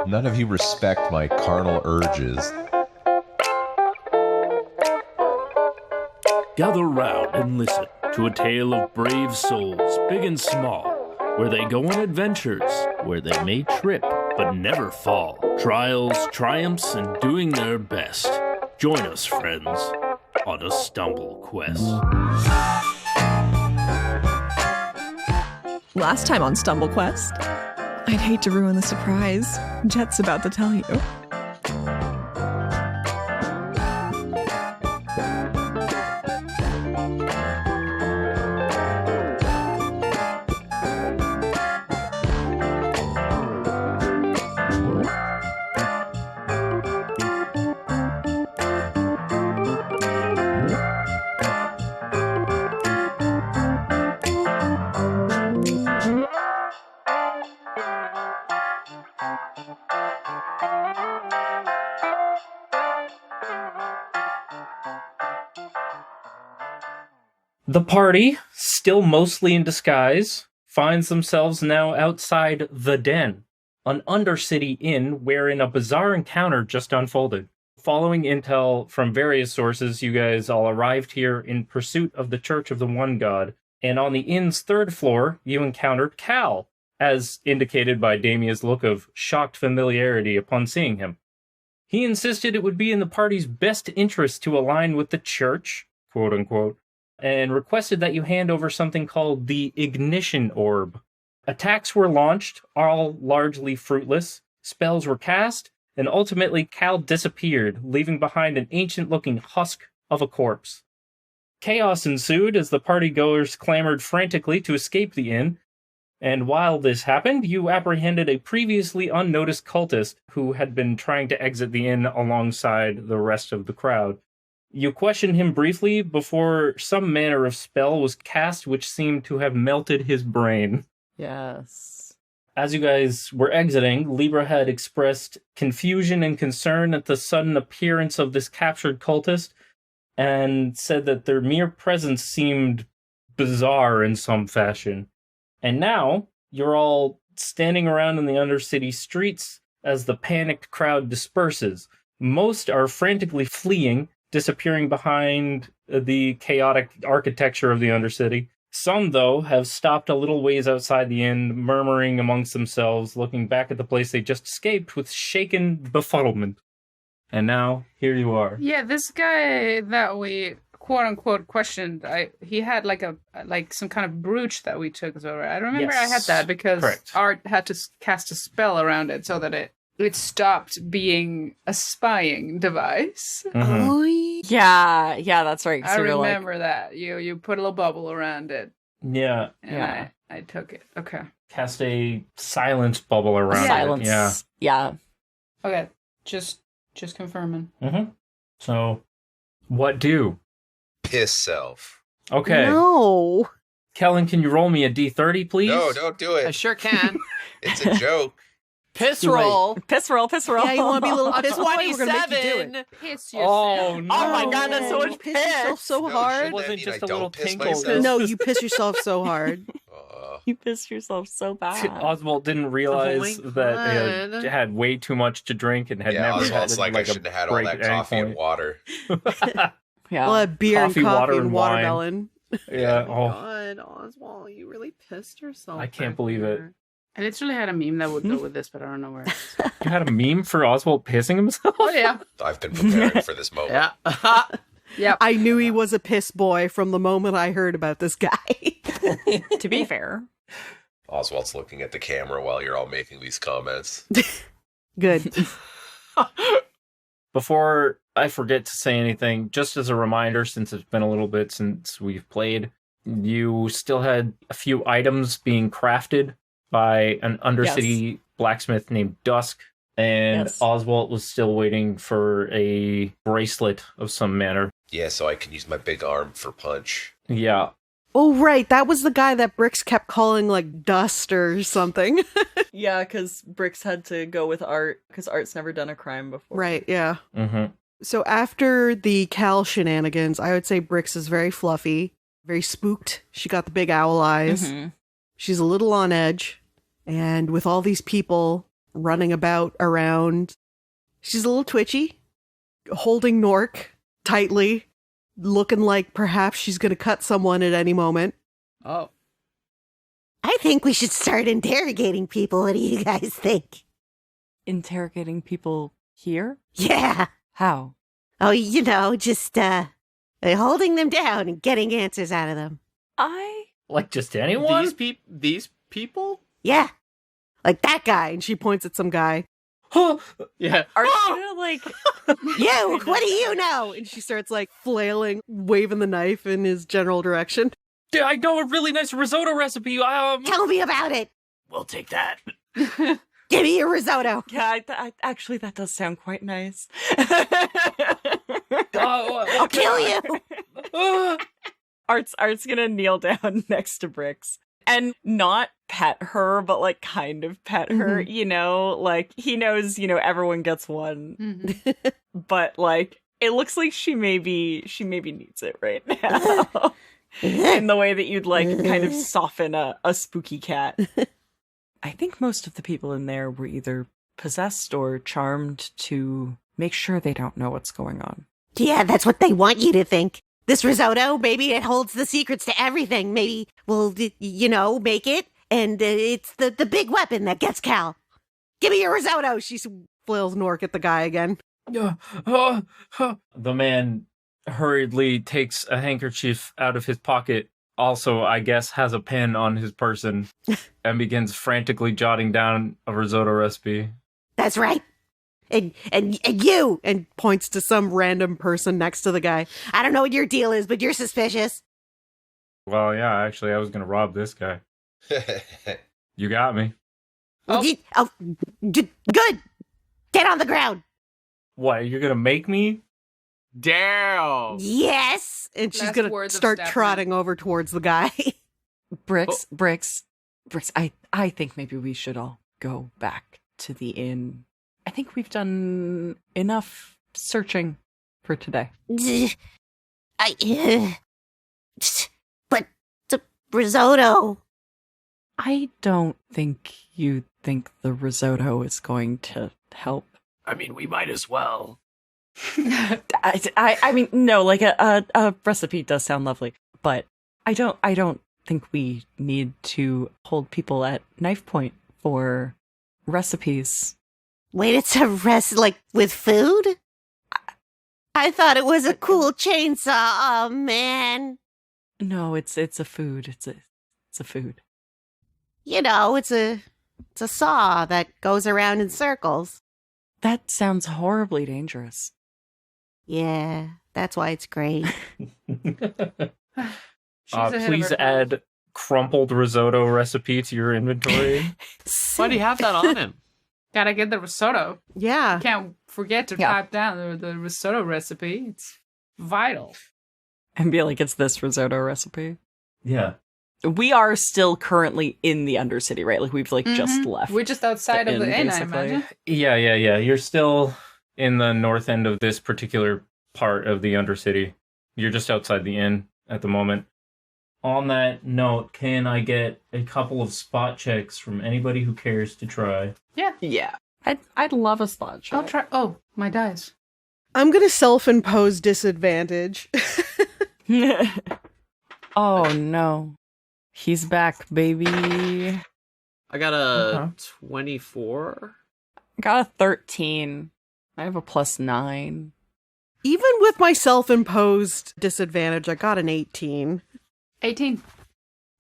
None of you respect my carnal urges. Gather round and listen to a tale of brave souls, big and small, where they go on adventures, where they may trip but never fall. Trials, triumphs, and doing their best. Join us, friends, on a stumble quest. Last time on Stumble Quest, I'd hate to ruin the surprise Jett's about to tell you. The party, still mostly in disguise, finds themselves now outside the Den, an Undercity inn wherein a bizarre encounter just unfolded. Following intel from various sources, you guys all arrived here in pursuit of the Church of the One God, and on the inn's third floor, you encountered Cal, as indicated by Damia's look of shocked familiarity upon seeing him. He insisted it would be in the party's best interest to align with the Church, quote-unquote, and requested that you hand over something called the Ignition Orb. Attacks were launched, all largely fruitless, spells were cast, and ultimately Cal disappeared, leaving behind an ancient-looking husk of a corpse. Chaos ensued as the partygoers clamored frantically to escape the inn, and while this happened, you apprehended a previously unnoticed cultist who had been trying to exit the inn alongside the rest of the crowd. You questioned him briefly before some manner of spell was cast which seemed to have melted his brain. Yes. As you guys were exiting, Libra had expressed confusion and concern at the sudden appearance of this captured cultist, and said that their mere presence seemed bizarre in some fashion. And now, you're all standing around in the Undercity streets as the panicked crowd disperses. Most are frantically fleeing, disappearing behind the chaotic architecture of the Undercity. Some, though, have stopped a little ways outside the inn, murmuring amongst themselves, looking back at the place they just escaped with shaken befuddlement. And now, here you are. Yeah, this guy that we quote-unquote questioned, he had like some kind of brooch that we took over. I remember I had that because Art had to cast a spell around it so that it stopped being a spying device. Mm-hmm. Oh, yeah, that's right. I remember that. You put a little bubble around it. Yeah. And I took it. Okay. Cast a silence bubble around silence. it. Yeah. Okay. Just confirming. Mm-hmm. So, what do? Piss self. Okay. No. Kellan, can you roll me a d30, please? No, don't do I it. sure can. It's a joke. Piss roll. Piss roll. Yeah, you want to be a little A piss boy? We're going to make you do it. 27. Piss Oh, yourself. no. Oh my god, that's so much Piss yourself so No, hard. It shouldn't wasn't that mean just I a little don't piss tinkle. myself? No, you piss yourself so hard. You pissed yourself so bad. Oswalt didn't realize Oh my that God. he had way too much to drink and had Yeah, never Oswald's had like, I a shouldn't have had all break that at any coffee and point. water. Yeah. Well, beer Coffee, and coffee water, and and wine. watermelon. Yeah. Oh, God, Oswald, you really pissed yourself. I can't believe it. I literally had a meme that would go with this, but I don't know where. You had a meme for Oswalt pissing himself? Oh yeah. I've been preparing for this moment. Yeah. Yep. I knew he was a piss boy from the moment I heard about this guy. To be fair. Oswald's looking at the camera while you're all making these comments. Good. Before I forget to say anything, just as a reminder, since it's been a little bit since we've played, you still had a few items being crafted by an Undercity blacksmith named Dusk, and Oswalt was still waiting for a bracelet of some manner. Yeah, so I can use my big arm for punch. Yeah. Oh, right. That was the guy that Brix kept calling, like, Dust or something. Yeah, because Brix had to go with Art, because Art's never done a crime before. Right, yeah. Mm-hmm. So after the Cal shenanigans, I would say Brix is very fluffy, very spooked. She got the big owl eyes. Mm-hmm. She's a little on edge. And with all these people running about around. She's a little twitchy, holding Nork tightly, looking like perhaps she's going to cut someone at any moment. Oh. I think we should start interrogating people. What do you guys think? Interrogating people here? Yeah. How? Oh, just holding them down and getting answers out of them. Like just anyone? These people? Yeah. Like that guy. And she points at some guy. Yeah. Are you like... You, what do you know? And she starts like flailing, waving the knife in his general direction. Yeah, I know a really nice risotto recipe. Tell me about it. We'll take that. Give me your risotto. Yeah, actually, that does sound quite nice. I'll kill you. Art's gonna kneel down next to Brix and not pet her, but like kind of pet her, like he knows, everyone gets one. Mm-hmm. But like it looks like she maybe needs it right now. In the way that you'd like kind of soften a spooky cat. I think most of the people in there were either possessed or charmed to make sure they don't know what's going on. Yeah, that's what they want you to think. This risotto, maybe it holds the secrets to everything. Maybe we'll, make it, and it's the big weapon that gets Cal. Give me your risotto. She flails Nork at the guy again. The man hurriedly takes a handkerchief out of his pocket, also, I guess, has a pen on his person, and begins frantically jotting down a risotto recipe. That's right. And you, and points to some random person next to the guy. I don't know what your deal is, but you're suspicious. Well, yeah, actually, I was going to rob this guy. You got me. Good. Get on the ground. What, you're going to make me? Damn. Yes. And she's Last going to words of start Stephanie. trotting over towards the guy. Brix, I think maybe we should all go back to the inn. I think we've done enough searching for today. But the risotto. I don't think you think the risotto is going to help. I mean, we might as well. I mean, no, like a recipe does sound lovely, but I don't think we need to hold people at knife point for recipes. Wait, it's a like with food? I thought it was a cool chainsaw. Oh man. No, it's a food. It's a food. It's a saw that goes around in circles. That sounds horribly dangerous. Yeah, that's why it's great. Please add crumpled risotto recipe to your inventory. Why do you have that on him? Gotta get the risotto. Yeah. Can't forget to type down the risotto recipe. It's vital. And be like, it's this risotto recipe. Yeah. We are still currently in the Undercity, right? Like we've just left. We're just outside of the inn, I imagine. Yeah. You're still in the north end of this particular part of the Undercity. You're just outside the inn at the moment. On that note, can I get a couple of spot checks from anybody who cares to try? Yeah. I'd love a spot check. I'll try. Oh, my dice. I'm going to self-impose disadvantage. Oh, no. He's back, baby. I got a 24. I got a 13. I have a +9. Even with my self-imposed disadvantage, I got an 18. 18.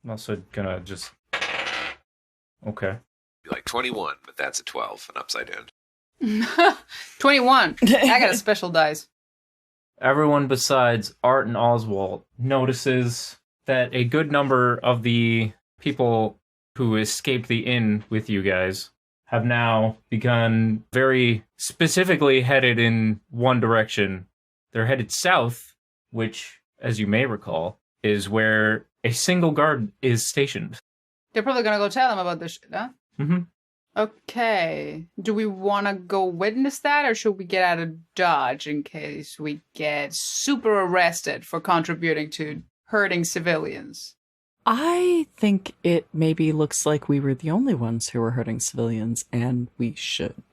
I'm also gonna just... Okay. Be like 21, but that's a 12, an upside down. 21. I got a special dice. Everyone besides Art and Oswalt notices that a good number of the people who escaped the inn with you guys have now begun very specifically headed in one direction. They're headed south, which, as you may recall, is where a single guard is stationed. They're probably gonna go tell them about this shit, huh? Mm-hmm. Okay. Do we want to go witness that, or should we get out of Dodge in case we get super arrested for contributing to hurting civilians? I think it maybe looks like we were the only ones who were hurting civilians, and we should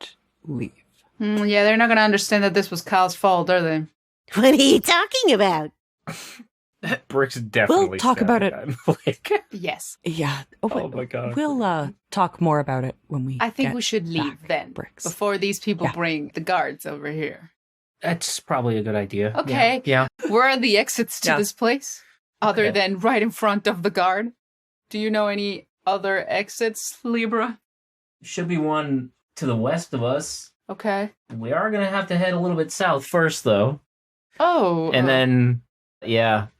leave. Yeah, they're not going to understand that this was Kyle's fault, are they? What are you talking about? Brix definitely. We'll talk about it. Yes. Yeah. Oh my god. We'll talk more about it when we. I think we should leave then, Brix. before these people bring the guards over here. That's probably a good idea. Okay. Yeah. Where are the exits to this place? Other than right in front of the guard? Do you know any other exits, Libra? Should be one to the west of us. Okay. We are going to have to head a little bit south first, though. Oh. And then,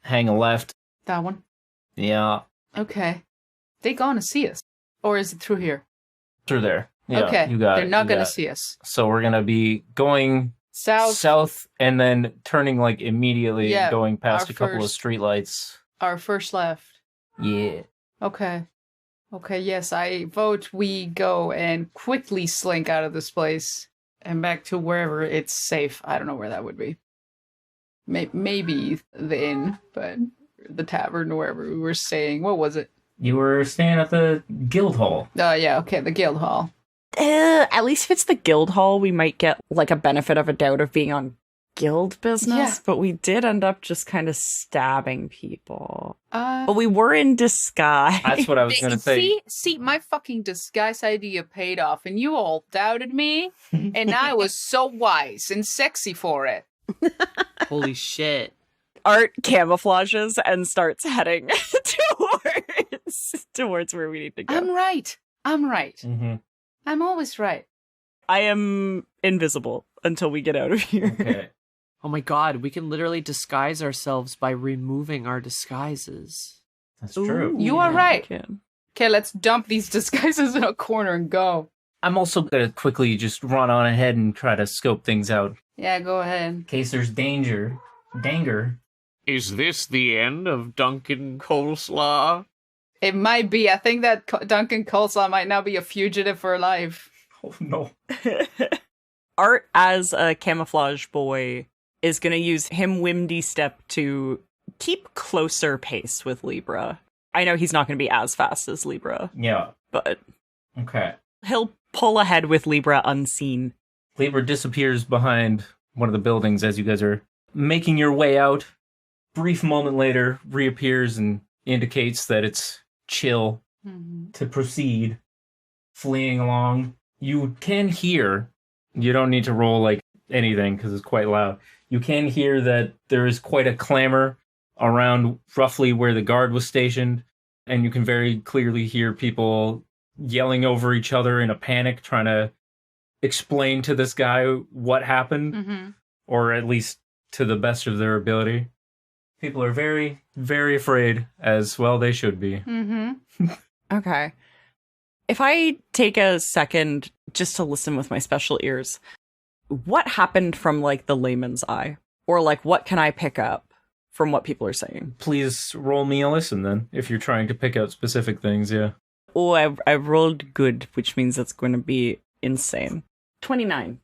hang a left. That one? Yeah. Okay. They gonna see us? Or is it through here? Through there. Yeah, okay. You got They're it. not gonna see us. So we're going to be going south and then turning like immediately, going past a couple of streetlights. Our first left. Yeah. Okay. Okay, yes, I vote we go and quickly slink out of this place and back to wherever it's safe. I don't know where that would be. Maybe the inn, but the tavern, wherever we were staying. What was it? You were staying at the guild hall. Oh, yeah, okay, the guild hall. At least if it's the guild hall, we might get like a benefit of a doubt of being on guild business. Yeah. But we did end up just kind of stabbing people. But we were in disguise. That's what I was going to say. See, my fucking disguise idea paid off, and you all doubted me, and I was so wise and sexy for it. Holy shit. Art camouflages and starts heading towards where we need to go. I'm right. Mm-hmm. I'm always right. I am invisible until we get out of here. Okay. Oh my god, we can literally disguise ourselves by removing our disguises. That's true. You are right. Okay, let's dump these disguises in a corner and go. I'm also going to quickly just run on ahead and try to scope things out. Yeah, go ahead. In case there's danger. Is this the end of Duncan Coleslaw? It might be. I think that Duncan Coleslaw might now be a fugitive for life. Oh, no. Art, as a camouflage boy, is going to use him Wimdy Step to keep closer pace with Libra. I know he's not going to be as fast as Libra. Yeah. But okay. He'll pull ahead with Libra unseen. Libra disappears behind one of the buildings as you guys are making your way out. Brief moment later, reappears and indicates that it's chill to proceed, fleeing along. You can hear, you don't need to roll like anything because it's quite loud. You can hear that there is quite a clamor around roughly where the guard was stationed, and you can very clearly hear people yelling over each other in a panic, trying to explain to this guy what happened, or at least to the best of their ability. People are very, very afraid, as well they should be. Okay. If I take a second just to listen with my special ears, what happened from, like, the layman's eye? Or, like, what can I pick up from what people are saying? Please roll me a listen, then, if you're trying to pick out specific things, yeah. Oh, I rolled good, which means it's going to be insane. 29.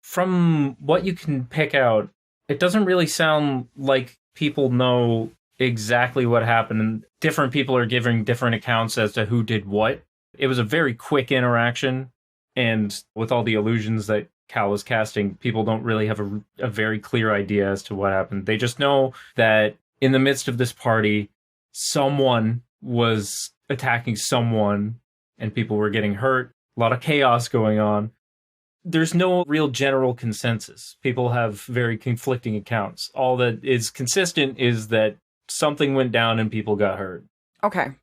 From what you can pick out, it doesn't really sound like people know exactly what happened. Different people are giving different accounts as to who did what. It was a very quick interaction, and with all the illusions that Cal was casting, people don't really have a very clear idea as to what happened. They just know that in the midst of this party, someone was attacking someone, and people were getting hurt. A lot of chaos going on. There's no real general consensus. People have very conflicting accounts. All that is consistent is that something went down and people got hurt. Okay.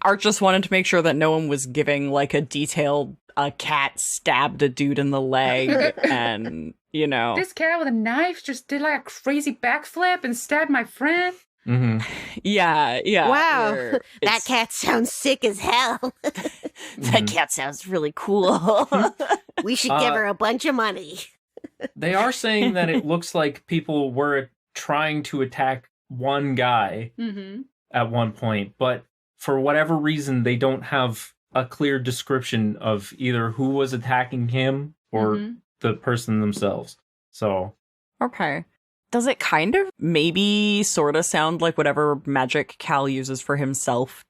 Art just wanted to make sure that no one was giving, like, a detailed, a cat stabbed a dude in the leg, and, you know. This cat with a knife just did, like, a crazy backflip and stabbed my friend. Yeah. Wow, that cat sounds sick as hell. That cat sounds really cool. We should give her a bunch of money. They are saying that it looks like people were trying to attack one guy at one point, but for whatever reason, they don't have a clear description of either who was attacking him or the person themselves. So, okay. Does it kind of maybe sort of sound like whatever magic Cal uses for himself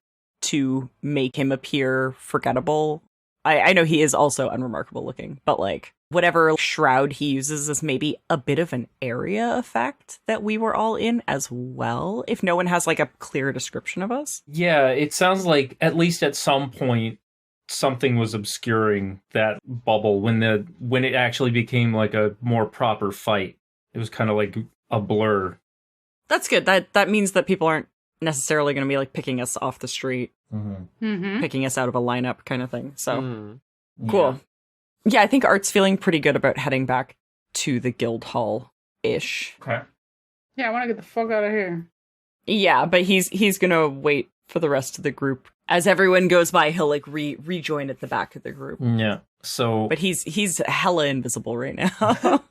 to make him appear forgettable? I know he is also unremarkable looking, but like whatever shroud he uses is maybe a bit of an area effect that we were all in as well, if no one has like a clear description of us. Yeah, it sounds like at least at some point something was obscuring that bubble when it actually became like a more proper fight. It was kind of like a blur. That's good. That means that people aren't necessarily going to be like picking us off the street, picking us out of a lineup kind of thing. So cool. Yeah, I think Art's feeling pretty good about heading back to the guild hall-ish. Okay. Yeah, I want to get the fuck out of here. Yeah, but he's going to wait for the rest of the group. As everyone goes by, he'll like rejoin at the back of the group. Yeah. So, but he's hella invisible right now.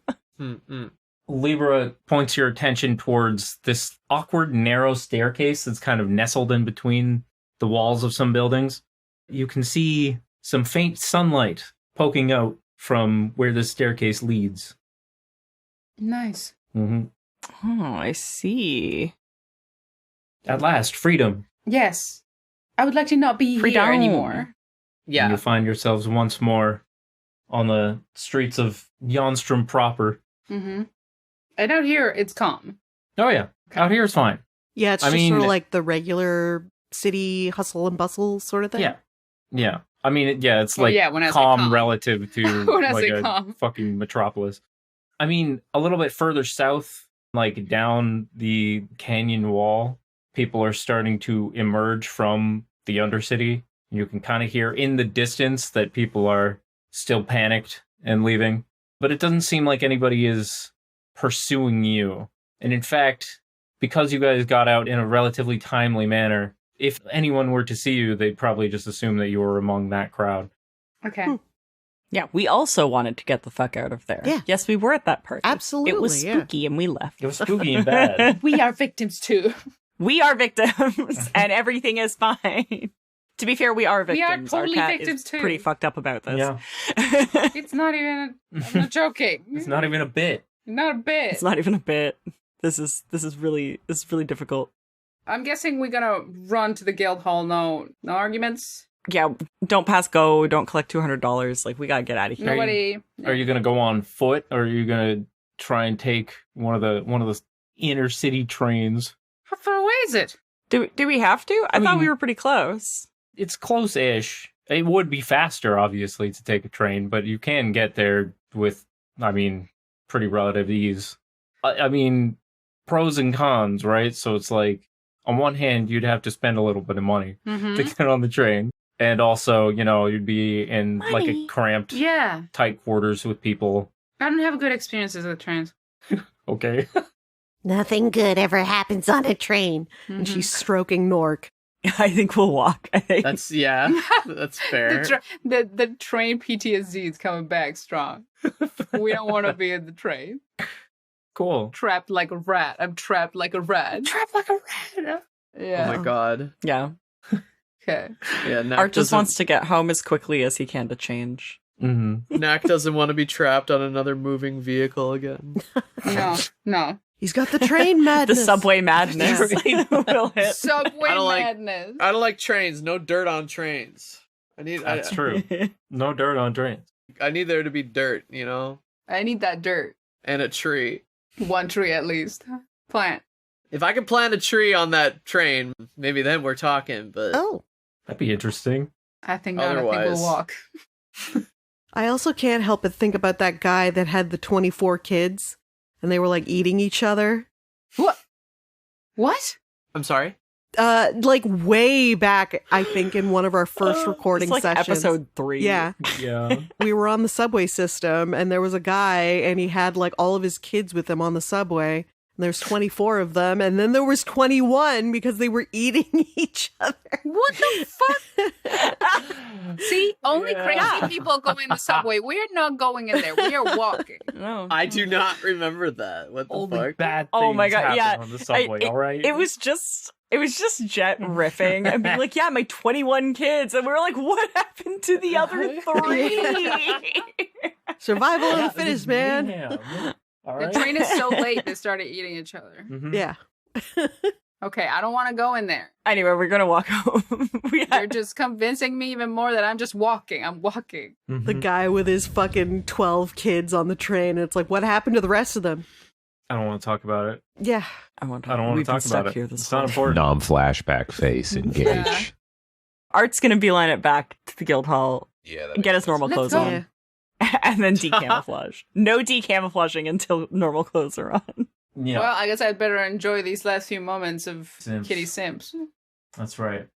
Libra points your attention towards this awkward, narrow staircase that's kind of nestled in between the walls of some buildings. You can see some faint sunlight poking out from where this staircase leads. Nice. Oh, I see. At last, freedom. Yes. I would like to not be here anymore. Yeah. And you find yourselves once more on the streets of Jonstrom proper. And out here, it's calm. Oh, yeah. Out here is fine. Yeah, it's just sort of like the regular city hustle and bustle sort of thing. Yeah. Yeah. I mean, it's like when calm relative to when like a fucking metropolis. I mean, a little bit further south, like down the canyon wall, people are starting to emerge from the Undercity. You can kind of hear in the distance that people are still panicked and leaving. But it doesn't seem like anybody is pursuing you. And in fact, because you guys got out in a relatively timely manner, if anyone were to see you, they'd probably just assume that you were among that crowd. Okay. Yeah, we also wanted to get the fuck out of there. Yeah. Yes, we were at that party. Absolutely. It was spooky and we left. It was spooky and bad. We are victims too. We are victims and everything is fine. To be fair, we are victims. We are totally Our cat victims is too. pretty fucked up about this. Yeah. It's not even. I'm not joking. It's not even a bit. Not a bit. It's not even a bit. This is really difficult. I'm guessing we're gonna run to the guild hall. No arguments. Yeah, don't pass go. Don't collect $200. Like, we gotta get out of here. Nobody. Are you gonna go on foot, or are you gonna try and take one of the inner city trains? How far away is it? Do we have to? I thought we were pretty close. It's close-ish. It would be faster, obviously, to take a train, but you can get there with, pretty relative ease. I mean, pros and cons, right? So it's like, on one hand, you'd have to spend a little bit of money to get on the train. And also, you'd be in like a cramped, tight quarters with people. I don't have good experiences with trains. Okay. Nothing good ever happens on a train. And she's stroking Nork. I think we'll walk. That's fair. The train PTSD is coming back strong. We don't want to be in the train. Cool. Trapped like a rat. I'm trapped like a rat. Trapped like a rat. Yeah. Oh my god. Yeah. Okay. Yeah. Knack just wants to get home as quickly as he can to change. Knack doesn't want to be trapped on another moving vehicle again. No. He's got the train madness. The subway madness. Will hit. Subway madness. I don't like trains. No dirt on trains. That's true. No dirt on trains. I need there to be dirt, I need that dirt. And a tree. One tree at least. Plant. If I could plant a tree on that train, maybe then we're talking, but... Oh. That'd be interesting. I think not. I think we'll walk. I also can't help but think about that guy that had the 24 kids, and they were, like, eating each other. What? I'm sorry? Like, way back, I think, in one of our first recording it's like sessions. episode 3. Yeah. Yeah. We were on the subway system, and there was a guy, and he had, like, all of his kids with him on the subway. And there's 24 of them, and then there was 21 because they were eating each other. What the fuck? See, only crazy people go in the subway. We're not going in there. We are walking. No. I do not remember that. What the Only fuck? bad things Oh my god, yeah. on the subway, all right? It was just Jett riffing and being like, yeah, my 21 kids. And we were like, what happened to the other 3? Survival of the fittest, man. Damn. All The right. train is so late they started eating each other. Mhm. Yeah. Okay, I don't want to go in there. Anyway, we're gonna walk home. You're just convincing me even more that I'm just walking. I'm walking. The guy with his fucking 12 kids on the train. It's like, what happened to the rest of them? I don't want to talk about it. Yeah. I don't want to talk about it. Here this it's not whole- important. Non-flashback face, engage. Yeah. Art's gonna beeline it back to the guild hall, Yeah, get his normal Let's clothes go. on, and then decamouflage. No decamouflaging until normal clothes are on. Yeah, Well, I guess I'd better enjoy these last few moments of Sims. Kitty Sims. that's right.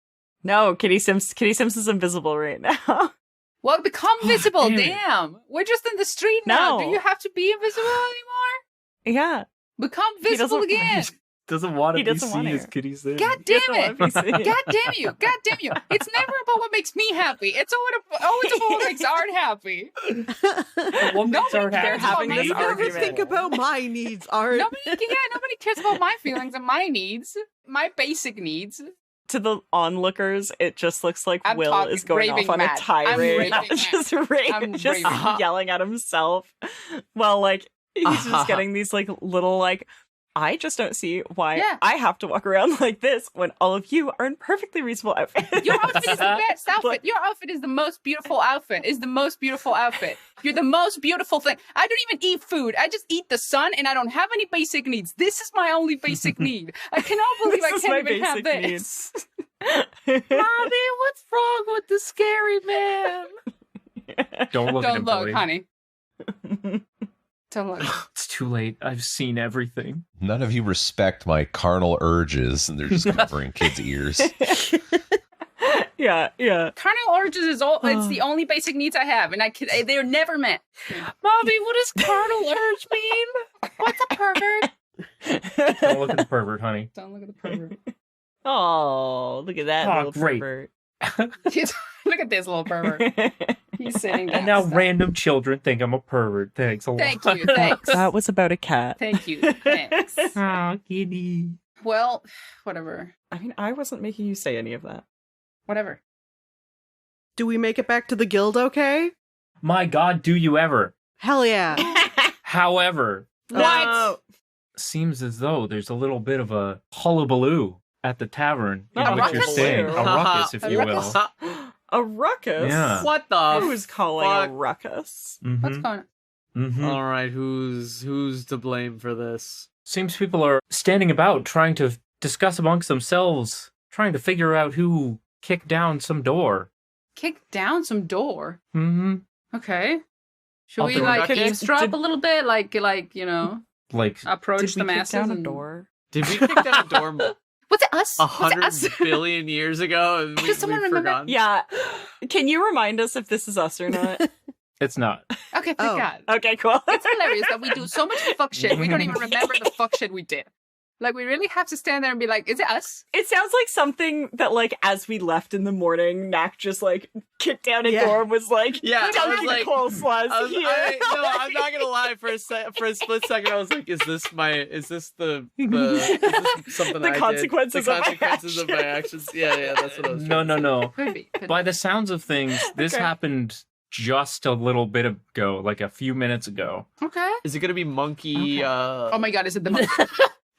No, Kitty Sims is invisible right now. Well, become visible, damn it. damn. We're just in the street now. No. Do you have to be invisible anymore? Yeah. Become He visible doesn't- again. Doesn't want to He be doesn't seen want as to. Kitty Sim. God damn doesn't it. want to be seen. God damn you. God damn you. It's never about what makes me happy. It's always about what makes Art happy. What makes Nobody Art They're cares happy? having about this You my never argument. think about my needs, Art. Nobody cares about my feelings and my needs. My basic needs. To the onlookers, it just looks like I'm Will talking- is going raving off on mad. a I'm tirade. raving mad. Just I'm just raving. yelling at himself. Well, like, he's just getting these, like, little, like, I just don't see why Yeah. I have to walk around like this when all of you are in perfectly reasonable outfits. Your outfit is the best outfit. Like- Your outfit is the most beautiful outfit. Is the most beautiful outfit. You're the most beautiful thing. I don't even eat food. I just eat the sun, and I don't have any basic needs. This is my only basic need. I cannot believe I This is my can't even have basic this. Mommy, what's wrong with the scary man? Don't look at Don't him, look, Billy. honey. Don't look. It's too late. I've seen everything. None of you respect my carnal urges, and they're just covering kids' ears. Yeah. Carnal urges is all. It's the only basic needs I have, and they're never met. Mommy, what does carnal urge mean? What's a pervert? Don't look at the pervert, honey. Don't look at the pervert. Oh, look at that Oh, little great. pervert. Look at this little pervert. He's sitting down. And now random children think I'm a pervert. Thanks a lot. Thank you. Thanks. That was about a cat. Thank you. Thanks. Oh, kitty. Well, whatever. I mean, I wasn't making you say any of that. Whatever. Do we make it back to the guild okay? My God, do you ever? Hell yeah. However, What? seems as though there's a little bit of a hullabaloo at the tavern in A which you're ruckus? staying. A ruckus, if A you ruckus? will. A ruckus? Yeah. What the Who's calling fuck? a ruckus? What's Mhm. going on? Mhm. All right, who's to blame for this? Seems people are standing about trying to discuss amongst themselves, trying to figure out who kicked down some door. Kick down some door. Mm-hmm. Okay. Should I'll we throw it like back. eavesdrop a little bit? Like you know, Like, approach Did the we kick masses down a and- door? Did we kick down a door Was it us? 100 Was it us? billion years ago and Does someone we've remember? forgotten? Yeah. Can you remind us if this is us or not? it's not. Okay, thank Oh. God. Okay, cool. It's hilarious that we do so much fuck shit. We don't even remember the fuck shit we did. Like, we really have to stand there and be like, is it us? It sounds like something that, like, as we left in the morning, Knack just, like, kicked down a Yeah. door and was like, Yeah, I was dunking like- coleslaws No, here. I'm not gonna lie. For a split second, I was like, "Is this something The I consequences did? of my consequences of my actions?" Yeah, that's what I was. No. Could be. Could By be. the sounds of things, this Okay. happened just a little bit ago, like a few minutes ago. Okay. Is it gonna be monkey? Oh my God, is it the monkey?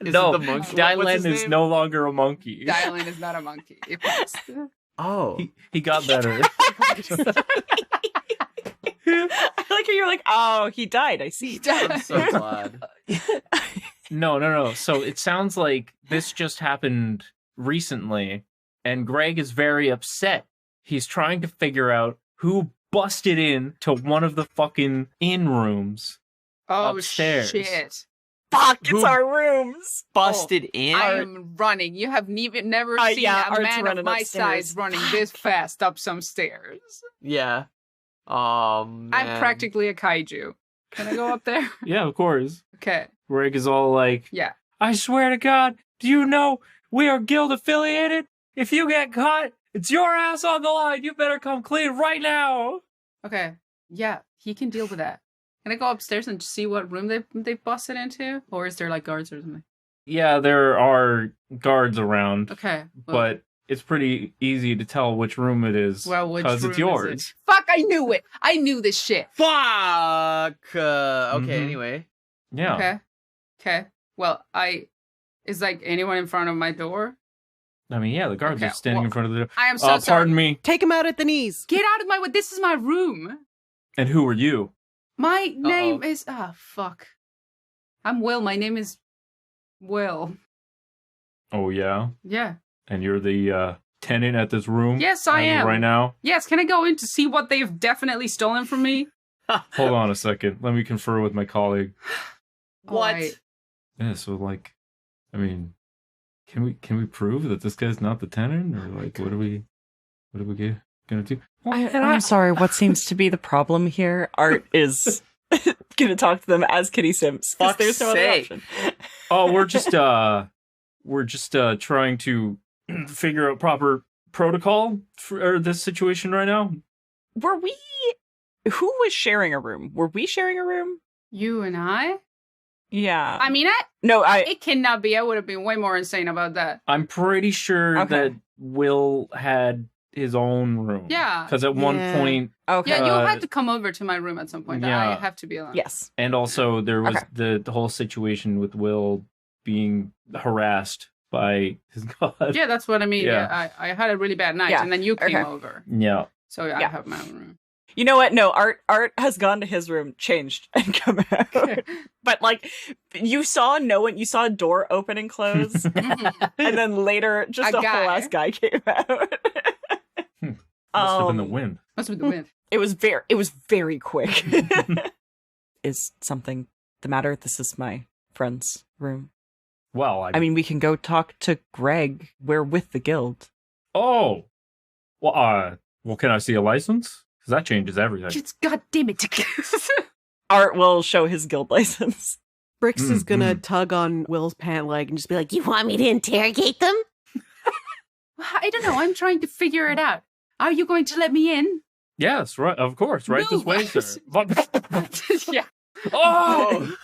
Is no, it the monkey? Dylan What's his is name? no longer a monkey. Dylan is not a monkey. It passed. Oh, He got better. I like how you're like, oh, he died. I see. I'm so glad. No. So it sounds like this just happened recently, and Greg is very upset. He's trying to figure out who busted in to one of the fucking inn rooms. Oh, Upstairs. shit. Fuck, it's Who- our rooms. Busted in. I am running. You have never seen yeah, a Art's man of running my upstairs. size running this fast up some stairs. Yeah. Oh man. I'm practically a kaiju. Can I go up there? Yeah, of course. Okay. Greg is all like, Yeah. I swear to God, do you know we are guild affiliated? If you get caught, it's your ass on the line. You better come clean right now. Okay. Yeah, he can deal with that. Can I go upstairs and see what room they busted into? Or is there like guards or something? Yeah, there are guards around, Okay. Well, but it's pretty easy to tell which room it is well, which because room it's is yours. it? Fuck, I knew it. I knew this shit. Fuck. Okay. Mhm. Anyway. Yeah. Okay. Well, is like anyone in front of my door? I mean, yeah, the guards are standing in front of the door. I am so sorry. Pardon me. Take him out at the knees. Get out of my way. This is my room. And who are you? My name is... fuck. I'm Will. My name is Will. Oh, yeah? Yeah. And you're the tenant at this room? Yes, I am. Right now? Yes, can I go in to see what they've definitely stolen from me? Hold on a second. Let me confer with my colleague. What? Right. Yeah, so, like, I mean, can we prove that this guy's not the tenant? Or, like, what are we gonna do? I'm sorry, what seems to be the problem here? Art is gonna talk to them as Kitty Sims. Fuck's There's no other sake. option. Oh, we're just trying to figure out proper protocol for this situation right now. Who was sharing a room? Were we sharing a room? You and I? Yeah. I mean, it cannot be. I would have been way more insane about that. I'm pretty sure that Will had his own room. Yeah. Because at one point... Okay. Yeah, you had to come over to my room at some point. Yeah. I have to be alone. Yes. And also there was the whole situation with Will being harassed by his god. Yeah, that's what I mean. Yeah. I had a really bad night, and then you came over. Yeah. So I have my own room. You know what? No, Art has gone to his room, changed, and come out. But like, you saw a door open and close, and then later, just a whole ass guy came out. Must have been the wind. Must have been the wind. It was very quick. Is something the matter? This is my friend's room. Well, I mean, we can go talk to Greg. We're with the guild. Oh, well, can I see a license? Because that changes everything. Just goddamn it! Art will show his guild license. Brix is gonna tug on Will's pant leg and just be like, You want me to interrogate them? I don't know. I'm trying to figure it out. Are you going to let me in? Yes, right. Of course, right this way, sir. Yeah. Oh,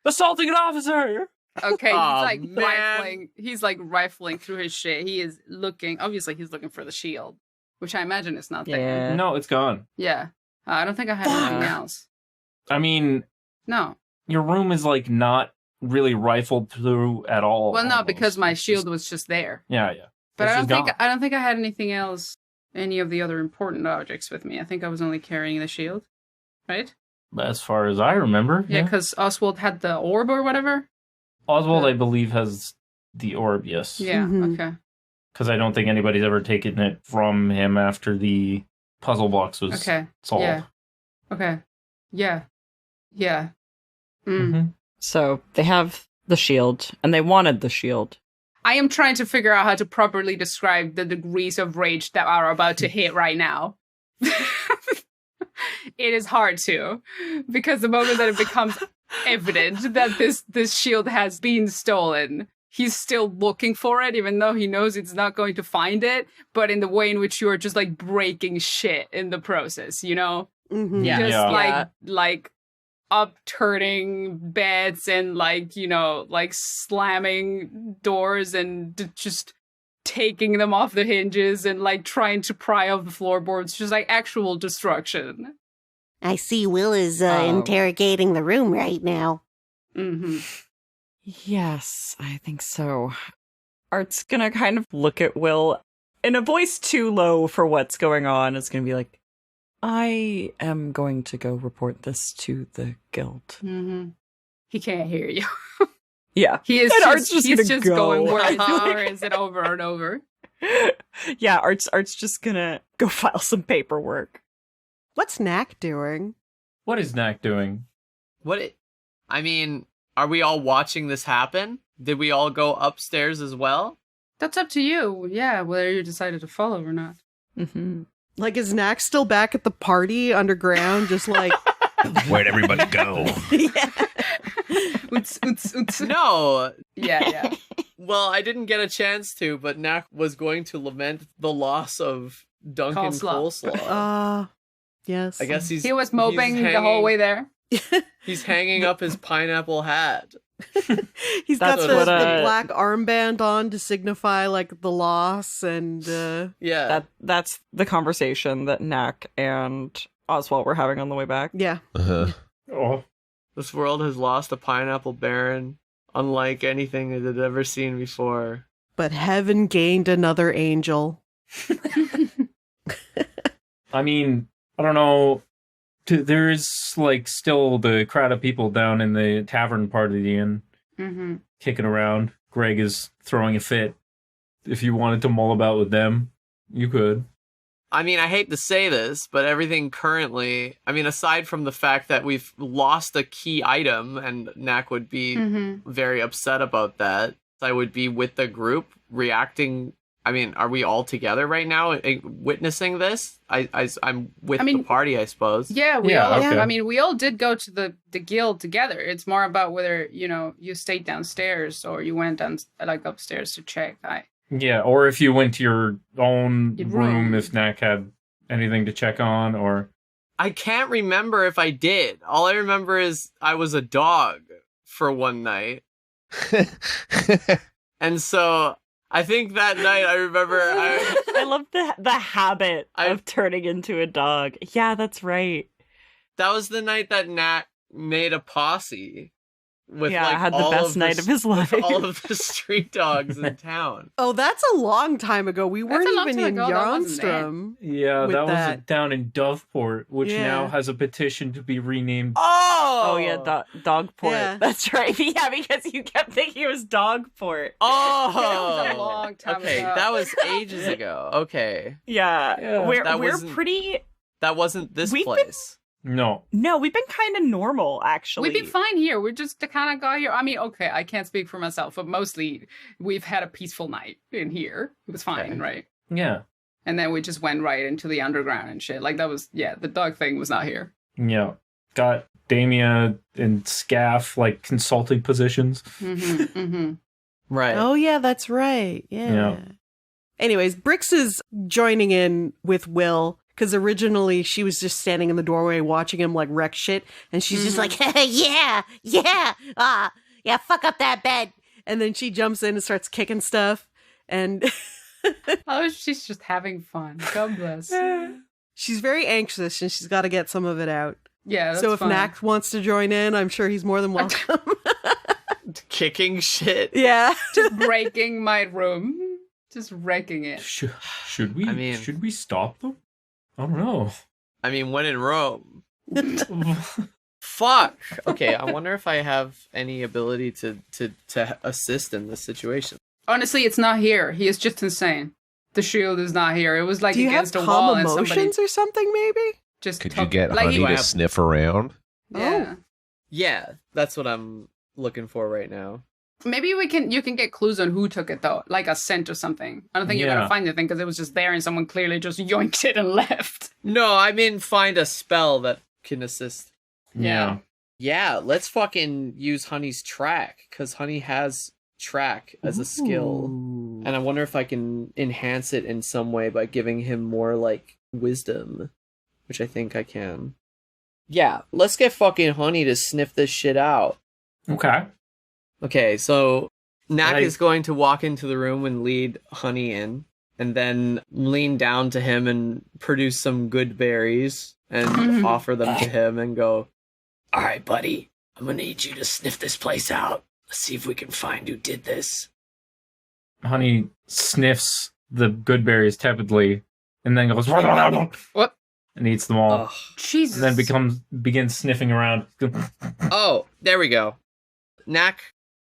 assaulting an officer. Okay, man. He's like rifling through his shit. He is looking. Obviously, he's looking for the shield, which I imagine is not there. No, it's gone. Yeah. I don't think I have anything else. I mean, no. Your room is like not really rifled through at all. Well, no, because my shield was just there. Yeah. But I don't think I had anything else. Any of the other important objects with me. I think I was only carrying the shield, right? As far as I remember. Yeah, because Oswalt had the orb or whatever. Oswald, I believe, has the orb, yes. Yeah, okay. Because I don't think anybody's ever taken it from him after the puzzle box was solved. Yeah. Okay. Yeah. So they have the shield, and they wanted the shield. I am trying to figure out how to properly describe the degrees of rage that are about to hit right now. It is hard to, because the moment that it becomes evident that this shield has been stolen, he's still looking for it, even though he knows it's not going to find it, but in the way in which you are just like breaking shit in the process, you know? Mm-hmm. Yeah. Just like upturning beds and like, you know, like slamming doors and just taking them off the hinges and like trying to pry off the floorboards, just like actual destruction. I see Will is interrogating the room right now. Mm-hmm. Yes, I think so. Art's gonna kind of look at Will in a voice too low for what's going on. It's gonna be like, I am going to go report this to the guild. Mm-hmm. He can't hear you. Yeah. He is just go. going, where is it over and over? Yeah, Art's just gonna go file some paperwork. What's Knack doing? What is Knack doing? I mean, are we all watching this happen? Did we all go upstairs as well? That's up to you. Yeah, whether you decided to follow or not. Mm-hmm. Like, is Knack still back at the party underground, just like... Where'd everybody go? No. Yeah. Well, I didn't get a chance to, but Knack was going to lament the loss of Duncan Coleslaw. Yes. I guess he was moping the whole way there. He's hanging up his pineapple hat. He's got the black armband on to signify like the loss, and that's the conversation that Knack and Oswalt were having on the way back. Yeah. Oh. This world has lost a pineapple baron, unlike anything it had ever seen before. But heaven gained another angel. I mean, I don't know. There is, like, still the crowd of people down in the tavern part of the inn, kicking around. Greg is throwing a fit. If you wanted to mull about with them, you could. I mean, I hate to say this, but everything currently, I mean, aside from the fact that we've lost a key item, and Knack would be very upset about that, I would be with the group reacting. I mean, are we all together right now witnessing this? I'm with the party, I suppose. Yeah, we all. Okay. I mean, we all did go to the guild together. It's more about whether, you know, you stayed downstairs or you went down, like, upstairs to check. Yeah, or if you went to your own room if Knack had anything to check on, or... I can't remember if I did. All I remember is I was a dog for one night. And so I think that night I remember... I love the habit of turning into a dog. Yeah, that's right. That was the night that Knack made a posse. With had the best night of his life. With all of the street dogs in town. Oh, that's a long time ago. We weren't even in Yarnstrom. Yeah, that was down in Doveport, which now has a petition to be renamed. Oh yeah, Dogport. Yeah. That's right. Yeah, because you kept thinking it was Dogport. Oh, that was a long time ago. That was ages ago. Okay. Yeah. We're pretty. That wasn't this place. No, we've been kind of normal, actually. We've been fine here. We're just kind of got here. I mean, okay, I can't speak for myself, but mostly we've had a peaceful night in here. It was fine, right? Yeah. And then we just went right into the underground and shit. Like, that was, the dog thing was not here. Yeah. Got Damia and Scaff, like, consulting positions. Right. Oh, yeah, that's right. Yeah. Anyways, Brix is joining in with Will. Because originally she was just standing in the doorway watching him, like, wreck shit. And she's just like, yeah, fuck up that bed. And then she jumps in and starts kicking stuff. And she's just having fun. God bless. She's very anxious and she's got to get some of it out. Yeah, that's so if fine. Knack wants to join in, I'm sure he's more than welcome. Kicking shit. Yeah. Just breaking my room. Just wrecking it. Should we? I mean, should we stop them? I don't know. I mean, when in Rome. Fuck. Okay, I wonder if I have any ability to assist in this situation. Honestly, it's not here. He is just insane. The shield is not here. It was like against a wall and somebody... emotions or something, maybe? Could you get Honey to sniff around? Yeah. Yeah, that's what I'm looking for right now. Maybe you can get clues on who took it, though, like a scent or something. I don't think you're going to find anything because it was just there and someone clearly just yoinked it and left. No, I mean find a spell that can assist. Yeah. Yeah, let's fucking use Honey's track, because Honey has track as a skill. And I wonder if I can enhance it in some way by giving him more, like, wisdom, which I think I can. Yeah, let's get fucking Honey to sniff this shit out. Okay. Okay, so Knack is going to walk into the room and lead Honey in, and then lean down to him and produce some good berries and offer them to him and go, "All right, buddy, I'm going to need you to sniff this place out. Let's see if we can find who did this." Honey sniffs the good berries tepidly and then goes, "What?" and eats them all. Oh, Jesus. And then begins sniffing around. Oh, there we go. Knack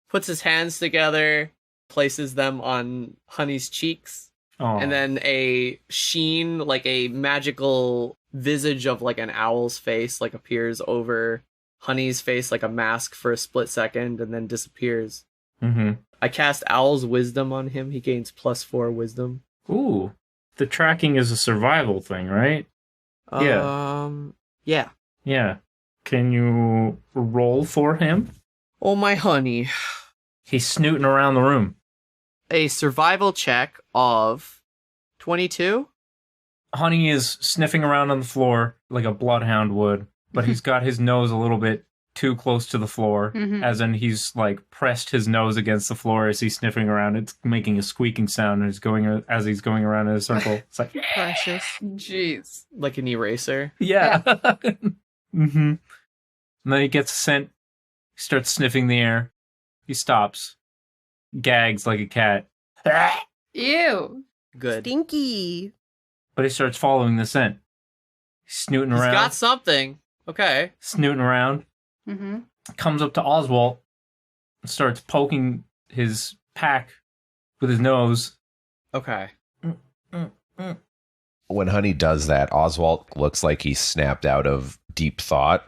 puts his hands together, places them on Honey's cheeks, and then a sheen, like a magical visage of like an owl's face, like appears over Honey's face like a mask for a split second and then disappears. I cast Owl's Wisdom on him. He gains +4 wisdom. Ooh. The tracking is a survival thing, right? Yeah. Yeah. Can you roll for him? Oh, my honey. He's snooting around the room. A survival check of 22? Honey is sniffing around on the floor like a bloodhound would, but he's got his nose a little bit too close to the floor, as in he's like pressed his nose against the floor as he's sniffing around. It's making a squeaking sound as he's going around in a circle. It's like precious. Jeez. Like an eraser? Yeah. And then he gets a scent He starts sniffing the air. He stops. Gags like a cat. Ew. Good. Stinky. But he starts following the scent. He's snooting around. He's got something. Okay. Snooting around. Mm-hmm. Comes up to Oswalt and starts poking his pack with his nose. Okay. When Honey does that, Oswalt looks like he's snapped out of deep thought,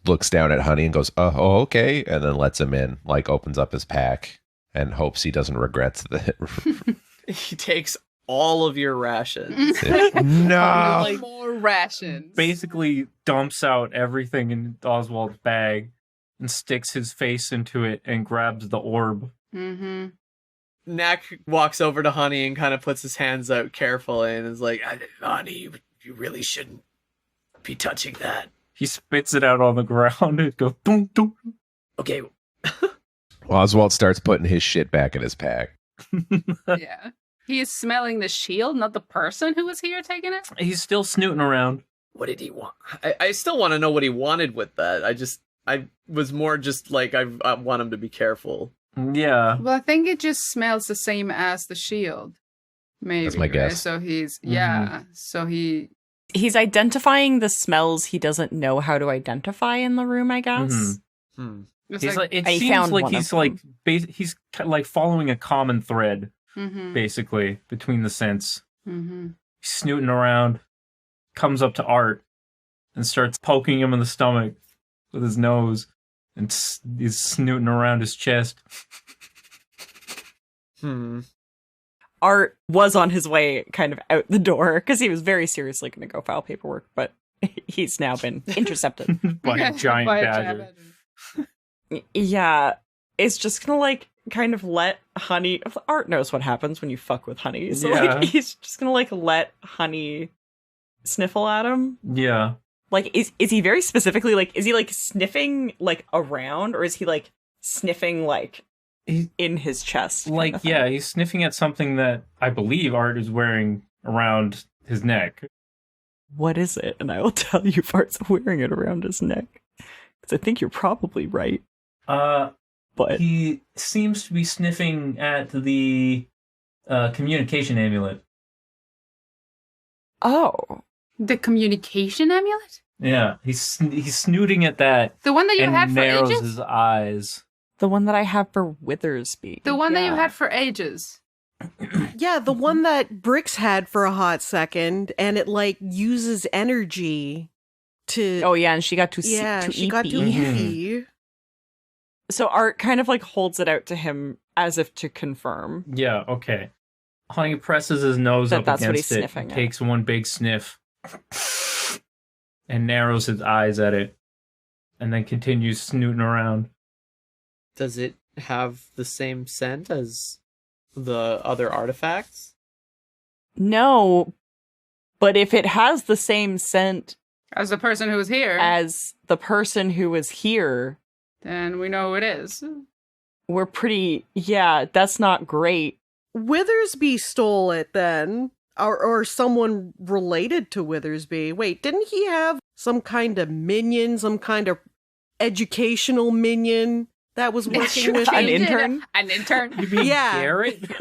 looks down at Honey and goes, oh, okay, and then lets him in, like opens up his pack and hopes he doesn't regret the... He takes all of your rations. No! Like more rations. Basically dumps out everything in Oswald's bag and sticks his face into it and grabs the orb. Mm-hmm. Knack walks over to Honey and kind of puts his hands out carefully and is like, Honey, you really shouldn't be touching that. He spits it out on the ground and goes, dum, dum. Okay. Oswalt starts putting his shit back in his pack. Yeah. He is smelling the shield, not the person who was here taking it? He's still snooting around. What did he want? I still want to know what he wanted with that. I was more just like, I want him to be careful. Yeah. Well, I think it just smells the same as the shield. Maybe. That's my guess. So he's, so he's identifying the smells he doesn't know how to identify in the room, I guess. Mm-hmm. He's like, it seems like he's like, he's like following a common thread, basically, between the scents. Mm-hmm. He's snooting around, comes up to Art, and starts poking him in the stomach with his nose, and he's snooting around his chest. Art was on his way kind of out the door because he was very seriously going to go file paperwork, but he's now been intercepted by a giant badger. Yeah, it's just gonna like kind of let Honey. Art knows what happens when you fuck with Honey, so like he's just gonna like let Honey sniffle at him. Yeah, like is he very specifically like, is he like sniffing like around, or is he like sniffing like in his chest? Like yeah, he's sniffing at something that I believe Art is wearing around his neck. What is it? And I will tell you if Art's wearing it around his neck, because I think you're probably right. But he seems to be sniffing at the communication amulet. Oh, the communication amulet? Yeah, he's snooting at that. The one that you had for narrows ages? his eyes. The one that I have for Withersby. The one that you had for ages. Yeah, the one that Brix had for a hot second, and it like uses energy to. Oh yeah, and she got too she got too eepy. So Art kind of like holds it out to him as if to confirm. Yeah, okay. Honey presses his nose up that's against what he's it, sniffing takes one big sniff, and narrows his eyes at it, and then continues snooting around. Does it have the same scent as the other artifacts? No, but if it has the same scent as the person who was here, then we know who it is. We're pretty, that's not great. Withersby stole it then, or someone related to Withersby. Wait, didn't he have some kind of minion, some kind of educational minion that was working with an him? intern? An intern? You mean Garrett?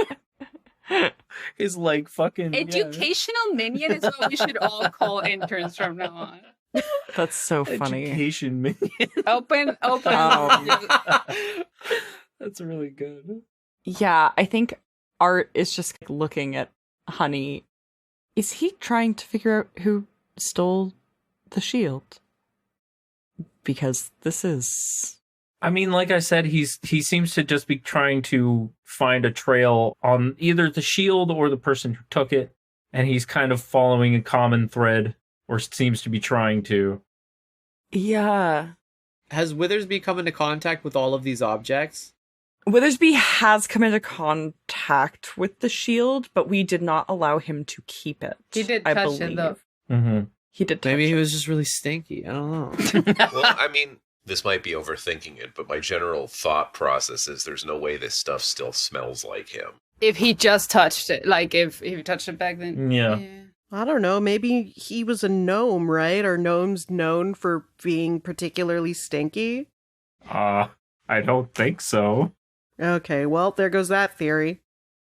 Is like fucking educational minion is what we should all call interns from now on. That's so funny. Education minion. Open. That's really good. Yeah, I think Art is just looking at Honey. Is he trying to figure out who stole the shield? Because this is... I mean, like I said, he seems to just be trying to find a trail on either the shield or the person who took it, and he's kind of following a common thread, or seems to be trying to. Yeah. Has Withersby come into contact with all of these objects? Withersby has come into contact with the shield, but we did not allow him to keep it. He did touch it, though. Mm-hmm. He did touch Maybe he it. was just really stinky. I don't know. Well, I mean, this might be overthinking it, but my general thought process is there's no way this stuff still smells like him. If he just touched it, like if he touched it back then. Yeah. I don't know, maybe he was a gnome, right? Are gnomes known for being particularly stinky? I don't think so. Okay, well, there goes that theory.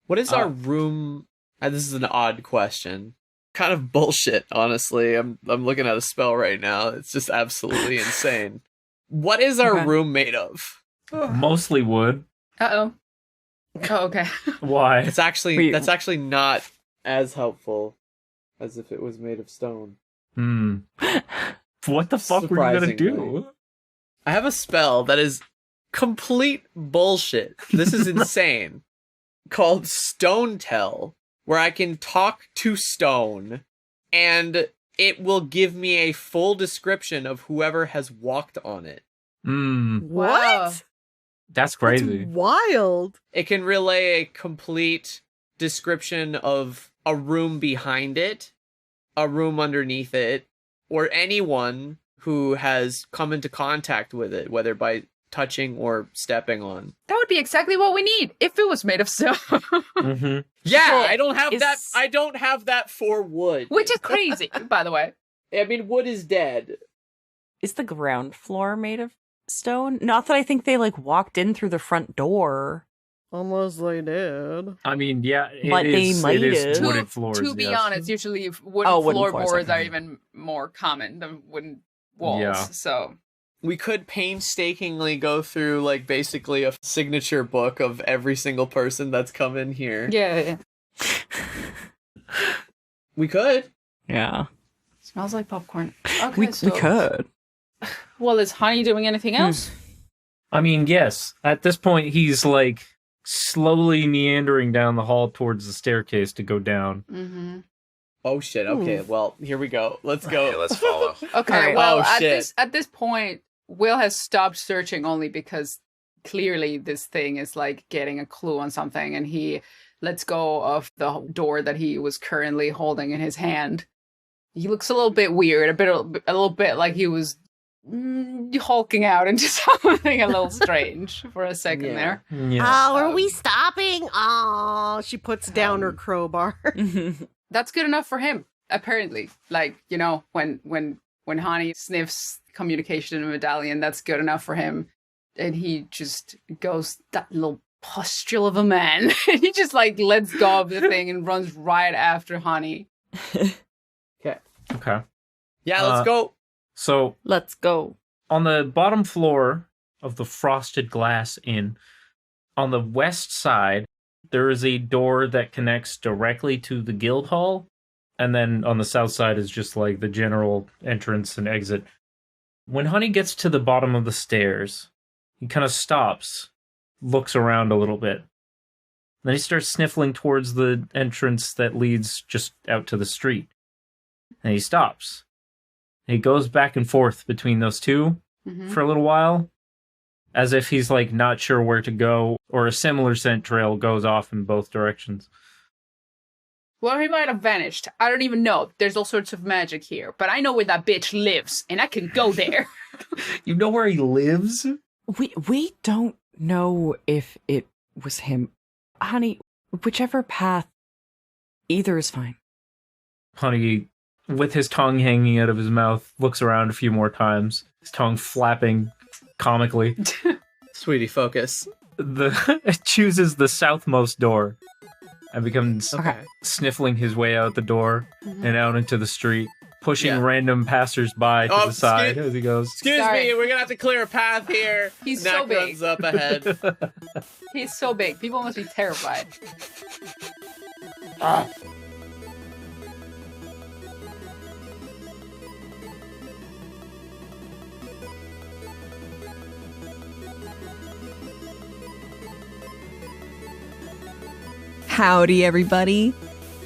What is our room? This is an odd question. Kind of bullshit, honestly. I'm looking at a spell right now. It's just absolutely insane. What is our room made of? Mostly wood. Uh-oh. Oh, okay. Why? It's actually that's actually not as helpful as if it was made of stone. What the fuck were you gonna do? I have a spell that is complete bullshit. This is insane. Called Stone Tell, where I can talk to stone, and it will give me a full description of whoever has walked on it. What? That's crazy. That's wild. It can relay a complete description of a room behind it, a room underneath it, or anyone who has come into contact with it, whether by touching or stepping on. That would be exactly what we need if it was made of stone. Yeah, I don't have that. I don't have that for wood, which is crazy, by the way. I mean, wood is dead. Is the ground floor made of stone? Not that I think they walked in through the front door. Unless they did. I mean, yeah, it is wooden floors. To be honest, usually wooden floorboards are even more common than wooden walls. Yeah. So we could painstakingly go through basically a signature book of every single person that's come in here. Yeah. We could. Yeah. Smells like popcorn. Okay, we could. Well, is Honey doing anything else? I mean, yes. At this point, he's slowly meandering down the hall towards the staircase to go down. Mm-hmm. Oh shit! Okay, well, here we go. Let's go. Okay, let's follow. Okay, well, at this point, Will has stopped searching only because clearly this thing is getting a clue on something, and he lets go of the door that he was currently holding in his hand. He looks a little bit weird, a little bit like he was hulking out into something a little strange for a second there. Yeah. Oh, are we stopping? Oh, she puts down her crowbar. That's good enough for him, apparently. When Hani sniffs communication in a medallion, that's good enough for him. And he just goes, that little pustule of a man. And he just lets go of the thing and runs right after Hani. Okay. Yeah, let's go. So let's go. On the bottom floor of the Frosted Glass Inn, on the west side, there is a door that connects directly to the guild hall, and then on the south side is just the general entrance and exit. When Honey gets to the bottom of the stairs, he kind of stops, looks around a little bit. Then he starts sniffling towards the entrance that leads just out to the street. And he stops. He goes back and forth between those two for a little while, as if he's not sure where to go, or a similar scent trail goes off in both directions. Well, he might have vanished. I don't even know. There's all sorts of magic here, but I know where that bitch lives, and I can go there. You know where he lives? We don't know if it was him. Honey, whichever path, either is fine. Honey, with his tongue hanging out of his mouth, looks around a few more times, his tongue flapping comically. Sweetie, focus. Chooses the southmost door and becomes sniffling his way out the door and out into the street, pushing random passersby to the side as he goes. Excuse me, we're gonna have to clear a path here. He's Knack so big. runs up ahead. He's so big. People must be terrified. Howdy, everybody.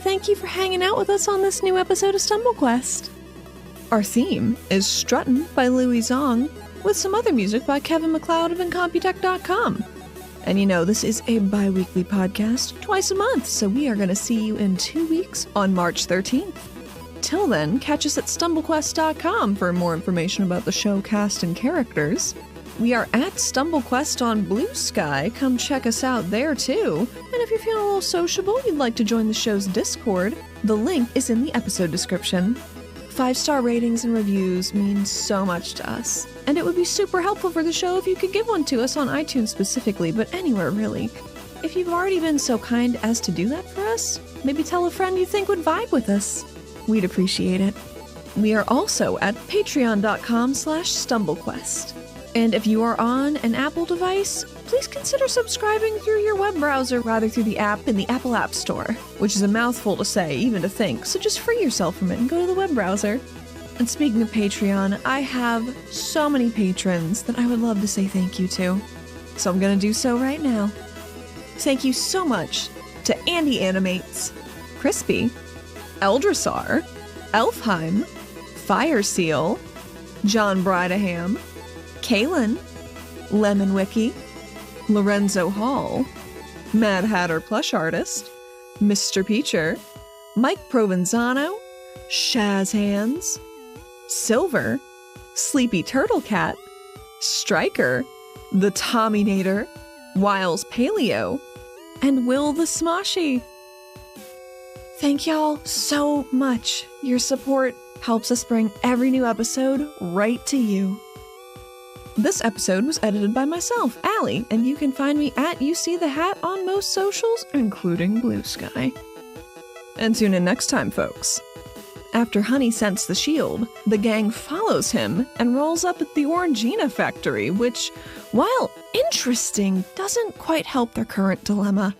Thank you for hanging out with us on this new episode of StumbleQuest. Our theme is Struttin by Louie Zong, with some other music by Kevin MacLeod of Incompetech.com. And this is a bi-weekly podcast, twice a month, so we are going to see you in 2 weeks on March 13th. Till then, catch us at StumbleQuest.com for more information about the show, cast, and characters. We are at StumbleQuest on Blue Sky. Come check us out there, too. And if you're feeling a little sociable, you'd like to join the show's Discord, the link is in the episode description. 5-star ratings and reviews mean so much to us, and it would be super helpful for the show if you could give one to us on iTunes specifically, but anywhere really. If you've already been so kind as to do that for us, maybe tell a friend you think would vibe with us. We'd appreciate it. We are also at patreon.com/StumbleQuest. And if you are on an Apple device, please consider subscribing through your web browser rather through the app in the Apple App Store, which is a mouthful to say, even to think, so just free yourself from it and go to the web browser. And speaking of Patreon, I have so many patrons that I would love to say thank you to. So I'm going to do so right now. Thank you so much to Andy Animates, Crispy, Eldrasar, Elfheim, Fire Seal, John Bridaham, Kellan, Lemon Wiki, Lorenzo Hall, Mad Hatter Plush Artist, Mr. Peacher, Mike Provenzano, Shaz Hands, Silver, Sleepy Turtle Cat, Striker, The Tommynator, Wiles Paleo, and Will the Smoshy. Thank y'all so much. Your support helps us bring every new episode right to you. This episode was edited by myself, Allie, and you can find me at YouSeeTheHat on most socials, including Blue Sky. And tune in next time, folks. After Honey scents the shield, the gang follows him and rolls up at the Orangina factory, which, while interesting, doesn't quite help their current dilemma.